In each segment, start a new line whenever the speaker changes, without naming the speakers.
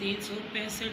365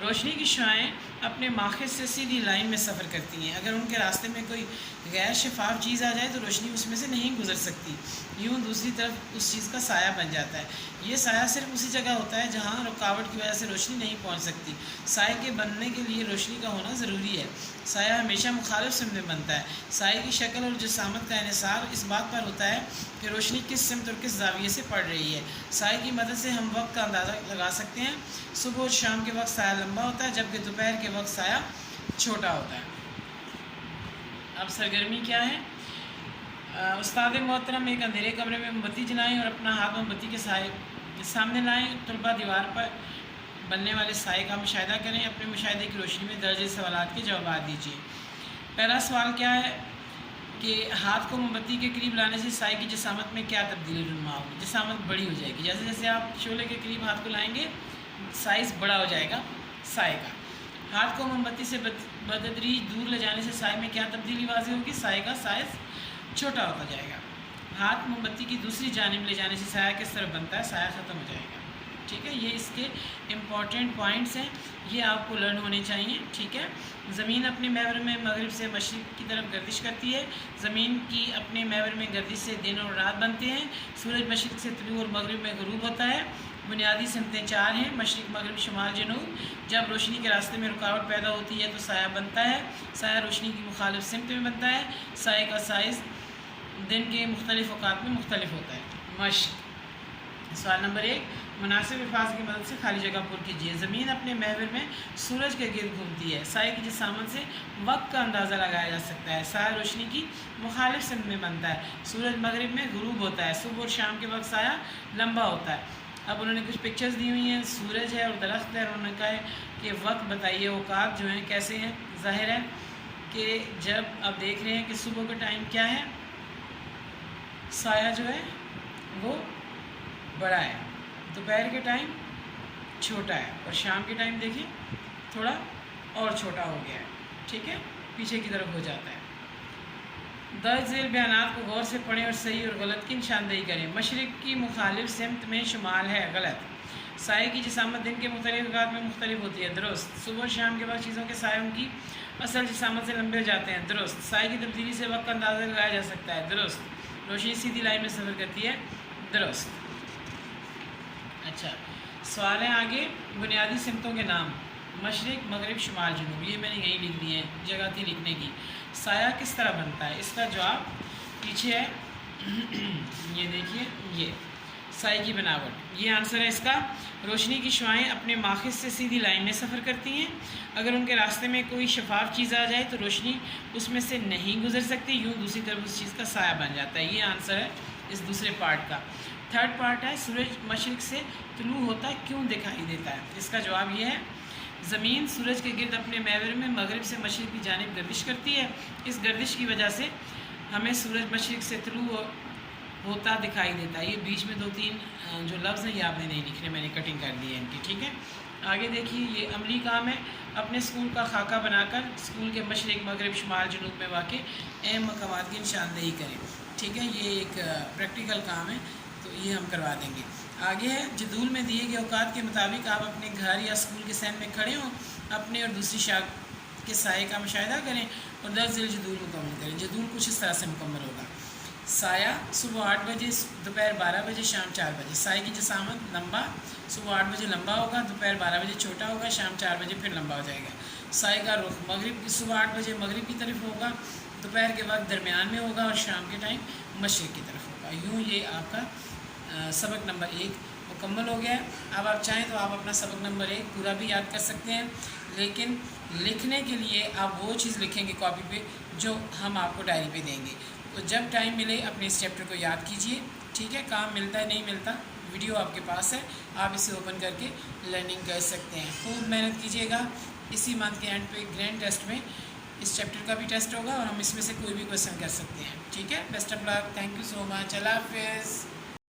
روشنی کی شعاعیں اپنے ماخذ سے سیدھی لائن میں سفر کرتی ہیں. اگر ان کے راستے میں کوئی غیر شفاف چیز آ جائے تو روشنی اس میں سے نہیں گزر سکتی. یوں دوسری طرف اس چیز کا سایہ بن جاتا ہے. یہ سایہ صرف اسی جگہ ہوتا ہے جہاں رکاوٹ کی وجہ سے روشنی نہیں پہنچ سکتی. سائے کے بننے کے لیے روشنی کا ہونا ضروری ہے. سایہ ہمیشہ مخالف سمت میں بنتا ہے. سائے کی شکل اور جسامت کا انحصار اس بات پر ہوتا ہے کہ روشنی کس سمت اور کس زاویے سے پڑ رہی ہے. سائے کی مدد سے ہم وقت کا اندازہ لگا سکتے ہیں. صبح اور شام کے وقت سایہ لمبا ہوتا ہے جبکہ دوپہر کے وقت سایہ چھوٹا ہوتا ہے. اب سرگرمی کیا ہے؟ استاد محترم ایک اندھیرے کمرے میں موم بتی جلائیں اور اپنا ہاتھ موم بتی کے سامنے لائیں. طلباء دیوار پر بننے والے سائے کا مشاہدہ کریں. اپنے مشاہدے کی روشنی میں درج سوالات کے جوابات دیجیے. پہلا سوال کیا ہے کہ ہاتھ کو موم بتی کے قریب لانے سے سائے کی جسامت میں کیا تبدیلی رونما ہوگی؟ جسامت بڑی ہو جائے گی. جیسے جیسے آپ شعلے کے قریب ہاتھ کو لائیں گے سائز بڑا ہو جائے گا سائے کا. ہاتھ کو موم بتی سے بتدریج دور لے جانے سے سائے میں کیا تبدیلی واضح ہوگی؟ سائے کا سائز چھوٹا ہوتا جائے گا. ہاتھ موم بتی کی دوسری جانب لے جانے سے سایہ کس طرف بنتا ہے؟ سایہ ختم ہو جائے گا. ٹھیک ہے، یہ اس کے امپورٹنٹ پوائنٹس ہیں، یہ آپ کو لرن ہونے چاہیے. ٹھیک ہے، زمین اپنے محور میں مغرب سے مشرق کی طرف گردش کرتی ہے. زمین کی اپنے محور میں گردش سے دن اور رات بنتے ہیں. سورج مشرق سے طلوع اور مغرب میں غروب ہوتا ہے. بنیادی سمتیں 4 ہیں: مشرق، مغرب، شمال، جنوب. جب روشنی کے راستے میں رکاوٹ پیدا ہوتی ہے تو سایہ بنتا ہے. سایہ روشنی کی مخالف سمت میں بنتا ہے. سائے کا سائز دن کے مختلف اوقات میں مختلف ہوتا ہے. مشق. سوال نمبر 1، مناسب الفاظ کی مدد سے خالی جگہ پر کیجیے. زمین اپنے محور میں سورج کے گرد گھومتی ہے. سائے کی جسامت سے وقت کا اندازہ لگایا جا سکتا ہے. سایہ روشنی کی مخالف سمت میں بنتا ہے. سورج مغرب میں غروب ہوتا ہے. صبح اور شام کے وقت سایہ لمبا ہوتا ہے. اب انہوں نے کچھ پکچرز دی ہوئی ہیں، سورج ہے اور درخت ہے، اور انہوں نے کہا ہے کہ وقت بتائیے، اوقات جو ہیں کیسے ہیں. ظاہر ہے کہ جب آپ دیکھ رہے ہیں کہ صبح کا ٹائم کیا ہے، سایہ جو ہے وہ بڑا ہے، دوپہر کے ٹائم چھوٹا ہے، اور شام کے ٹائم دیکھیں تھوڑا اور چھوٹا ہو گیا ہے. ٹھیک ہے، پیچھے کی طرف ہو جاتا ہے. درج ذیل بیانات کو غور سے پڑھیں اور صحیح اور غلط کی نشاندہی کریں. مشرق کی مخالف سمت میں شمال ہے، غلط. سائے کی جسامت دن کے مختلف اوقات میں مختلف ہوتی ہے، درست. صبح اور شام کے وقت چیزوں کے سائے ان کی اصل جسامت سے لمبے ہو جاتے ہیں، درست. سائے کی تبدیلی سے وقت کا اندازہ لگایا جا سکتا ہے، درست. روشنی سیدھی لائن میں سفر کرتی ہے، درست. اچھا، سوال ہیں آگے. بنیادی سمتوں کے نام: مشرق، مغرب، شمال، جنوب. یہ میں نے یہیں لکھ دی ہے، جگہ تھی لکھنے کی. سایہ کس طرح بنتا ہے؟ اس کا جواب پیچھے ہے، یہ دیکھیے، یہ سائے کی بناوٹ، یہ آنسر ہے اس کا. روشنی کی شعاعیں اپنے ماخذ سے سیدھی لائن میں سفر کرتی ہیں. اگر ان کے راستے میں کوئی شفاف چیز آ جائے تو روشنی اس میں سے نہیں گزر سکتی، یوں دوسری طرف اس چیز کا سایہ بن جاتا ہے. یہ آنسر ہے اس دوسرے پارٹ کا. تھرڈ پارٹ ہے، سورج مشرق سے طلوع ہوتا کیوں دکھائی دیتا ہے؟ اس کا جواب یہ ہے، زمین سورج کے گرد اپنے محور میں مغرب سے مشرق کی جانب گردش کرتی ہے. اس گردش کی وجہ سے ہمیں سورج مشرق سے طلوع ہوتا دکھائی دیتا ہے. یہ بیچ میں 2-3 جو لفظ ہیں یہ آپ نے نہیں لکھنے، میں نے کٹنگ کر دی ہے ان کی. ٹھیک ہے، آگے دیکھیے، یہ عملی کام ہے. اپنے اسکول کا خاکہ بنا کر اسکول کے مشرق، مغرب، شمال، جنوب میں واقع اہم مقامات کی نشاندہی کریں. ٹھیک ہے، یہ ایک پریکٹیکل کام ہے تو یہ ہم کروا دیں گے. آگے ہے، جدول میں دیے گئے اوقات کے مطابق آپ اپنے گھر یا اسکول کے صحن میں کھڑے ہوں، اپنے اور دوسری شاخ کے سائے کا مشاہدہ کریں اور درج ذیل جدول مکمل کریں. جدول کچھ اس طرح سے مکمل ہوگا: سایہ صبح 8 بجے، دوپہر 12 بجے، شام 4 بجے. سائے کی جسامت لمبا، صبح 8 بجے لمبا ہوگا، دوپہر 12 بجے چھوٹا ہوگا، شام 4 بجے پھر لمبا ہو جائے گا. سائے کا رخ مغرب، صبح 8 بجے مغرب کی طرف ہوگا، دوپہر کے وقت درمیان میں ہوگا، اور شام کے ٹائم مشرق کی طرف ہوگا. یوں یہ آپ کا سبق نمبر 1 مکمل ہو گیا ہے. اب آپ چاہیں تو آپ اپنا سبق نمبر 1 پورا بھی یاد کر سکتے ہیں، لیکن لکھنے کے لیے آپ وہ چیز لکھیں گے کاپی پہ جو ہم آپ کو ڈائری پہ دیں گے. تو جب ٹائم ملے اپنے اس چیپٹر کو یاد کیجئے. ٹھیک ہے، کام ملتا ہے نہیں ملتا، ویڈیو آپ کے پاس ہے، آپ اسے اوپن کر کے لرننگ کر سکتے ہیں. خوب محنت کیجیے گا. اسی منتھ کے اینڈ پہ گرینڈ ٹیسٹ میں اس چیپٹر کا بھی ٹیسٹ ہوگا اور ہم اس میں سے کوئی بھی کویسچن کر سکتے ہیں. ٹھیک ہے، best of luck. Thank you so much. اللہ حافظ.